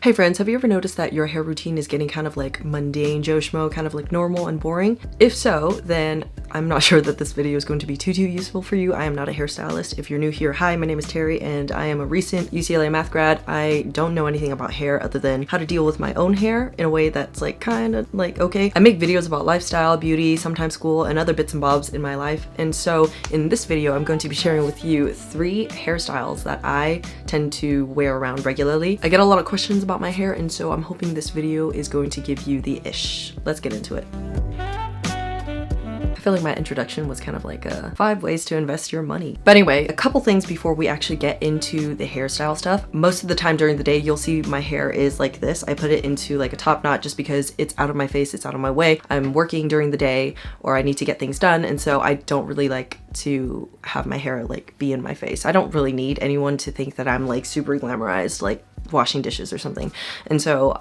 Hey friends, have you ever noticed that your hair routine is getting kind of like mundane Joe Schmo, kind of like normal and boring? If so, then I'm not sure that this video is going to be too useful for you. I am not a hairstylist. If you're new here, hi, my name is Terry and I am a recent UCLA math grad. I don't know anything about hair other than how to deal with my own hair in a way that's like kind of like okay. I make videos about lifestyle, beauty, sometimes school, and other bits and bobs in my life. And so in this video, I'm going to be sharing with you 3 hairstyles that I tend to wear around regularly. I get a lot of questions about my hair, and so I'm hoping this video is going to give you the ish. Let's get into it. I feel like my introduction was kind of like 5 ways to invest your money. But anyway, a couple things before we actually get into the hairstyle stuff. Most of the time during the day, you'll see my hair is like this. I put it into like a top knot just because it's out of my face, it's out of my way. I'm working during the day or I need to get things done, and so I don't really like to have my hair like be in my face. I don't really need anyone to think that I'm like super glamorized, like washing dishes or something. And so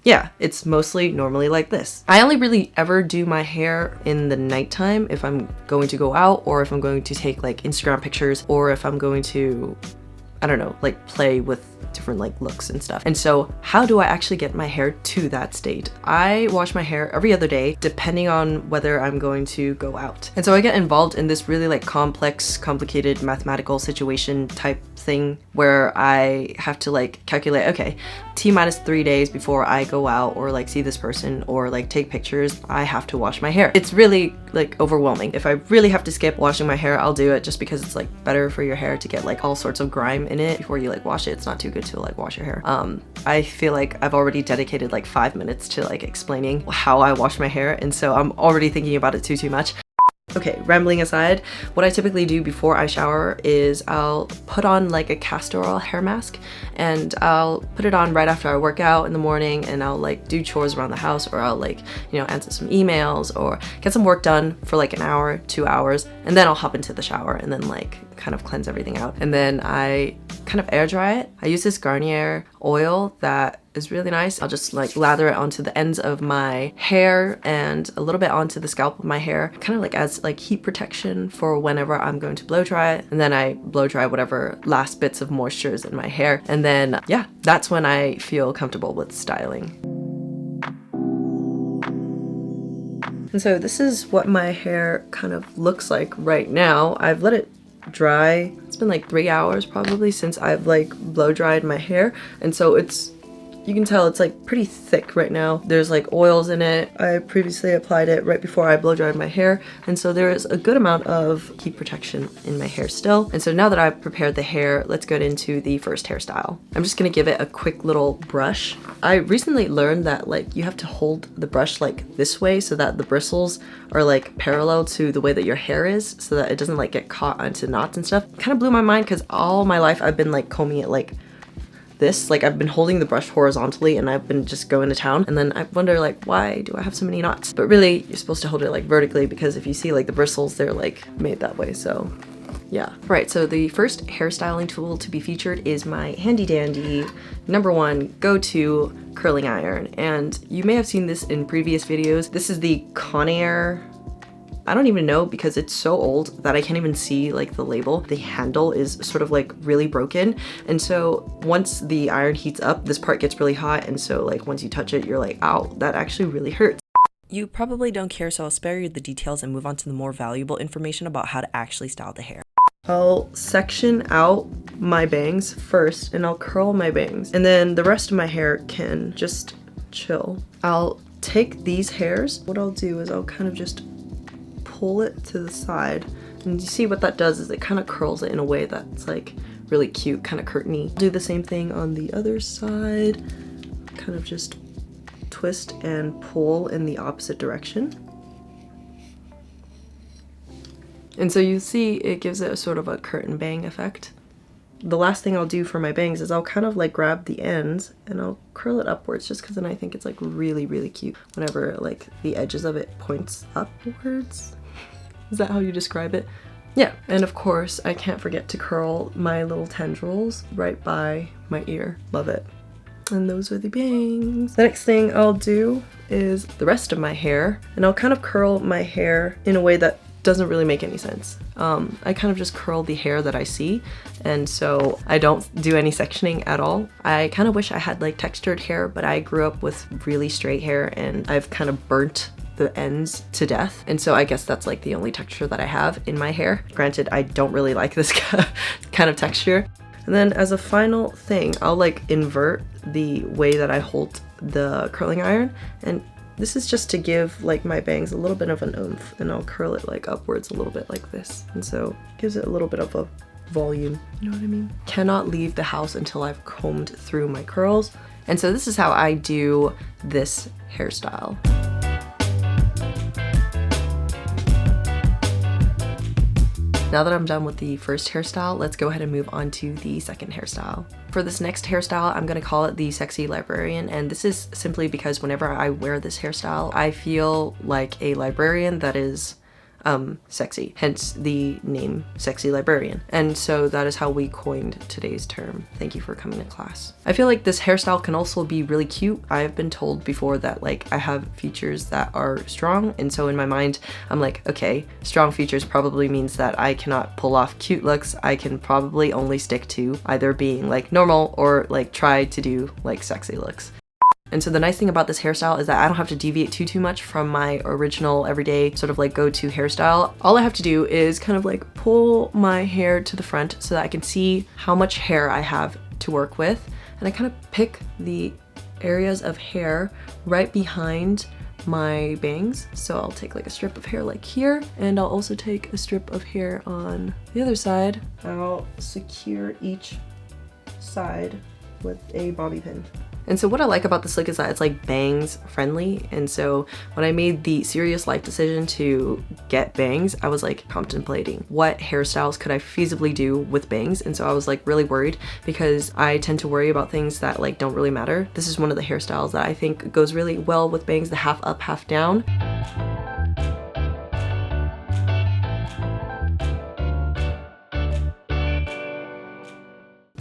yeah, it's mostly normally like this. I only really ever do my hair in the nighttime if I'm going to go out, or if I'm going to take like Instagram pictures, or if I'm going to, I don't know, like play with different like looks and stuff. And so how do I actually get my hair to that state? I wash my hair every other day depending on whether I'm going to go out. And so I get involved in this really like complex, complicated mathematical situation type thing where I have to like calculate, okay, T-3 days before I go out or like see this person or like take pictures, I have to wash my hair. It's really like overwhelming. If I really have to skip washing my hair, I'll do it just because it's like better for your hair to get like all sorts of grime in it before you like wash it. It's not too good to like wash your hair. I feel like I've already dedicated like 5 minutes to like explaining how I wash my hair, and so I'm already thinking about it too much. Okay, rambling aside, what I typically do before I shower is I'll put on like a castor oil hair mask, and I'll put it on right after I work out in the morning, and I'll like do chores around the house, or I'll like, you know, answer some emails or get some work done for like an hour, 2 hours, and then I'll hop into the shower and then like kind of cleanse everything out. And then I kind of air dry it. I use this Garnier oil that is really nice. I'll just like lather it onto the ends of my hair and a little bit onto the scalp of my hair, kind of like as like heat protection for whenever I'm going to blow dry it. And then I blow dry whatever last bits of moisture is in my hair. And then yeah, that's when I feel comfortable with styling. And so this is what my hair kind of looks like right now. I've let it dry. It's been like 3 hours probably since I've like blow dried my hair, and so it's, you can tell it's like pretty thick right now. There's like oils in it. I previously applied it right before I blow dried my hair, and so there is a good amount of heat protection in my hair still. And so now that I've prepared the hair, let's get into the first hairstyle. I'm just gonna give it a quick little brush. I recently learned that like you have to hold the brush like this way so that the bristles are like parallel to the way that your hair is, so that it doesn't like get caught onto knots and stuff. Kind of blew my mind because all my life I've been like combing it like this, like I've been holding the brush horizontally and I've been just going to town, and then I wonder like, why do I have so many knots? But really you're supposed to hold it like vertically, because if you see like the bristles, they're like made that way. So yeah. Right, so the first hairstyling tool to be featured is my handy dandy #1 go-to curling iron. And you may have seen this in previous videos. This is the Conair, I don't even know because it's so old that I can't even see like the label. The handle is sort of like really broken, and so once the iron heats up, this part gets really hot, and so like once you touch it, you're like, ow, that actually really hurts. You probably don't care, so I'll spare you the details and move on to the more valuable information about how to actually style the hair. I'll section out my bangs first, and I'll curl my bangs, and then the rest of my hair can just chill. I'll take these hairs. What I'll do is I'll kind of just pull it to the side, and you see what that does is it kind of curls it in a way that's like really cute, kind of curtainy. Do the same thing on the other side, kind of just twist and pull in the opposite direction. And so you see it gives it a sort of a curtain bang effect. The last thing I'll do for my bangs is I'll kind of like grab the ends and I'll curl it upwards, just because then I think it's like really cute whenever like the edges of it points upwards. Is that how you describe it? Yeah, and of course I can't forget to curl my little tendrils right by my ear. Love it. And those are the bangs. The next thing I'll do is the rest of my hair, and I'll kind of curl my hair in a way that doesn't really make any sense. I kind of just curl the hair that I see, and so I don't do any sectioning at all. I kind of wish I had like textured hair, but I grew up with really straight hair and I've kind of burnt the ends to death, and so I guess that's like the only texture that I have in my hair. Granted, I don't really like this kind of texture. And then as a final thing, I'll like invert the way that I hold the curling iron, and this is just to give like my bangs a little bit of an oomph, and I'll curl it like upwards a little bit like this, and so it gives it a little bit of a volume, you know what I mean? Cannot leave the house until I've combed through my curls, and so this is how I do this hairstyle. Now that I'm done with the first hairstyle, let's go ahead and move on to the second hairstyle. For this next hairstyle, I'm gonna call it the sexy librarian, and this is simply because whenever I wear this hairstyle, I feel like a librarian that is sexy, hence the name sexy librarian. And so that is how we coined today's term. Thank you for coming to class. I feel like this hairstyle can also be really cute. I've been told before that like I have features that are strong, and so in my mind I'm like, okay, strong features probably means that I cannot pull off cute looks. I can probably only stick to either being like normal or like try to do like sexy looks. And so the nice thing about this hairstyle is that I don't have to deviate too much from my original everyday sort of like go-to hairstyle. All I have to do is kind of like pull my hair to the front so that I can see how much hair I have to work with. And I kind of pick the areas of hair right behind my bangs. So I'll take like a strip of hair like here, and I'll also take a strip of hair on the other side. I'll secure each side with a bobby pin. And so what I like about this look is that it's like bangs friendly, and so when I made the serious life decision to get bangs, I was like contemplating what hairstyles could I feasibly do with bangs, and so I was like really worried because I tend to worry about things that like don't really matter. This is one of the hairstyles that I think goes really well with bangs, the half up, half down.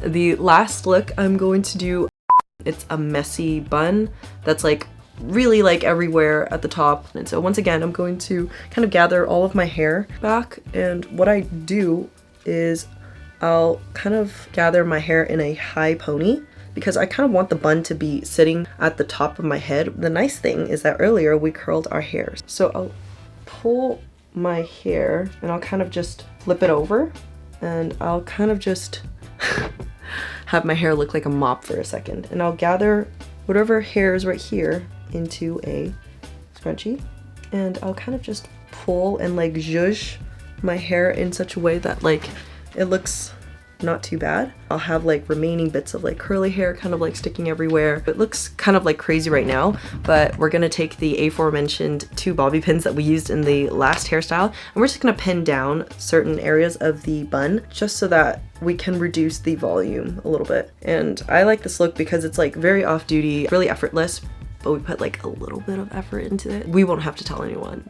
The last look I'm going to do, it's a messy bun that's like really like everywhere at the top. And so once again, I'm going to kind of gather all of my hair back. And what I do is I'll kind of gather my hair in a high pony because I kind of want the bun to be sitting at the top of my head. The nice thing is that earlier we curled our hair. So I'll pull my hair and I'll kind of just flip it over, and I'll kind of just have my hair look like a mop for a second, and I'll gather whatever hair is right here into a scrunchie, and I'll kind of just pull and like zhuzh my hair in such a way that like it looks not too bad. I'll have like remaining bits of like curly hair kind of like sticking everywhere. It looks kind of like crazy right now, but we're gonna take the aforementioned 2 bobby pins that we used in the last hairstyle, and we're just gonna pin down certain areas of the bun just so that we can reduce the volume a little bit. And I like this look because it's like very off-duty, really effortless, but we put like a little bit of effort into it. We won't have to tell anyone.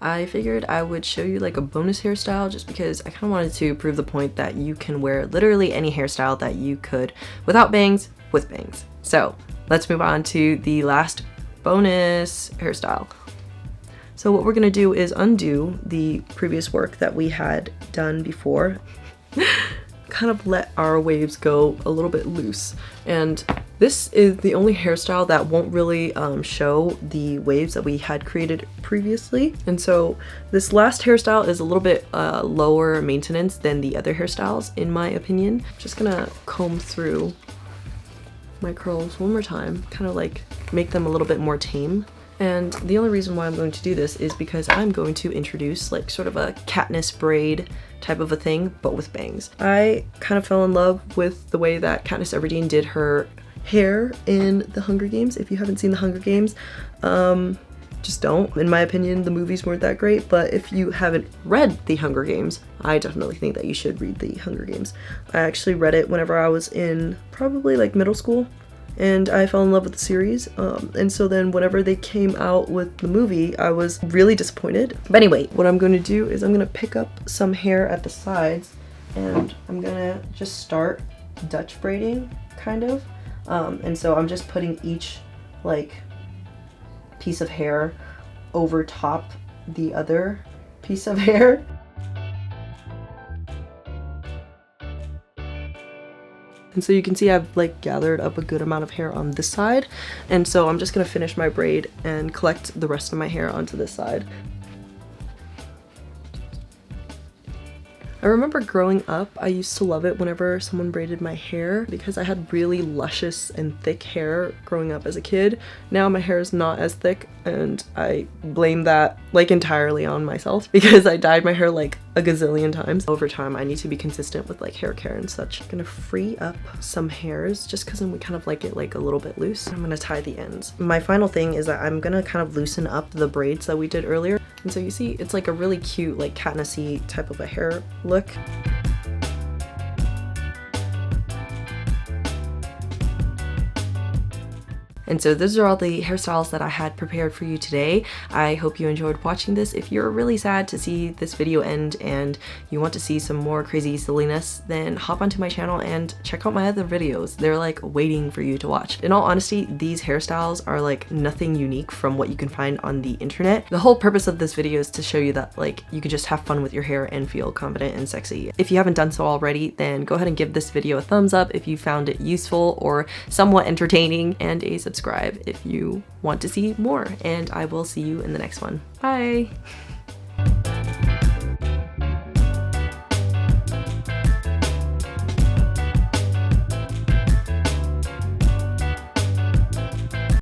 I figured I would show you like a bonus hairstyle just because I kind of wanted to prove the point that you can wear literally any hairstyle that you could without bangs with bangs. So let's move on to the last bonus hairstyle. So what we're gonna do is undo the previous work that we had done before. Kind of let our waves go a little bit loose, and this is the only hairstyle that won't really show the waves that we had created previously. And so this last hairstyle is a little bit lower maintenance than the other hairstyles in my opinion. Just gonna comb through my curls one more time, kind of like make them a little bit more tame. And the only reason why I'm going to do this is because I'm going to introduce like sort of a Katniss braid type of a thing, but with bangs. I kind of fell in love with the way that Katniss Everdeen did her hair in The Hunger Games. If you haven't seen The Hunger Games, just don't. In my opinion, the movies weren't that great, but if you haven't read The Hunger Games, I definitely think that you should read The Hunger Games. I actually read it whenever I was in probably like middle school, and I fell in love with the series, and so then whenever they came out with the movie, I was really disappointed. But anyway, what I'm going to do is I'm going to pick up some hair at the sides, and I'm going to just start Dutch braiding, kind of. And so I'm just putting each like piece of hair over top the other piece of hair. And so you can see I've like gathered up a good amount of hair on this side, and so I'm just gonna finish my braid and collect the rest of my hair onto this side. I remember growing up, I used to love it whenever someone braided my hair because I had really luscious and thick hair growing up as a kid. Now my hair is not as thick, and I blame that like entirely on myself because I dyed my hair like a gazillion times. Over time, I need to be consistent with like hair care and such. I'm gonna free up some hairs just because we kind of like it like a little bit loose. I'm gonna tie the ends. My final thing is that I'm gonna kind of loosen up the braids that we did earlier. And so you see, it's like a really cute, like Katniss-y type of a hair look. And so those are all the hairstyles that I had prepared for you today. I hope you enjoyed watching this. If you're really sad to see this video end and you want to see some more crazy silliness, then hop onto my channel and check out my other videos. They're like waiting for you to watch. In all honesty, these hairstyles are like nothing unique from what you can find on the internet. The whole purpose of this video is to show you that like you can just have fun with your hair and feel confident and sexy. If you haven't done so already, then go ahead and give this video a thumbs up if you found it useful or somewhat entertaining, and a subscribe if you want to see more, and I will see you in the next one. Bye!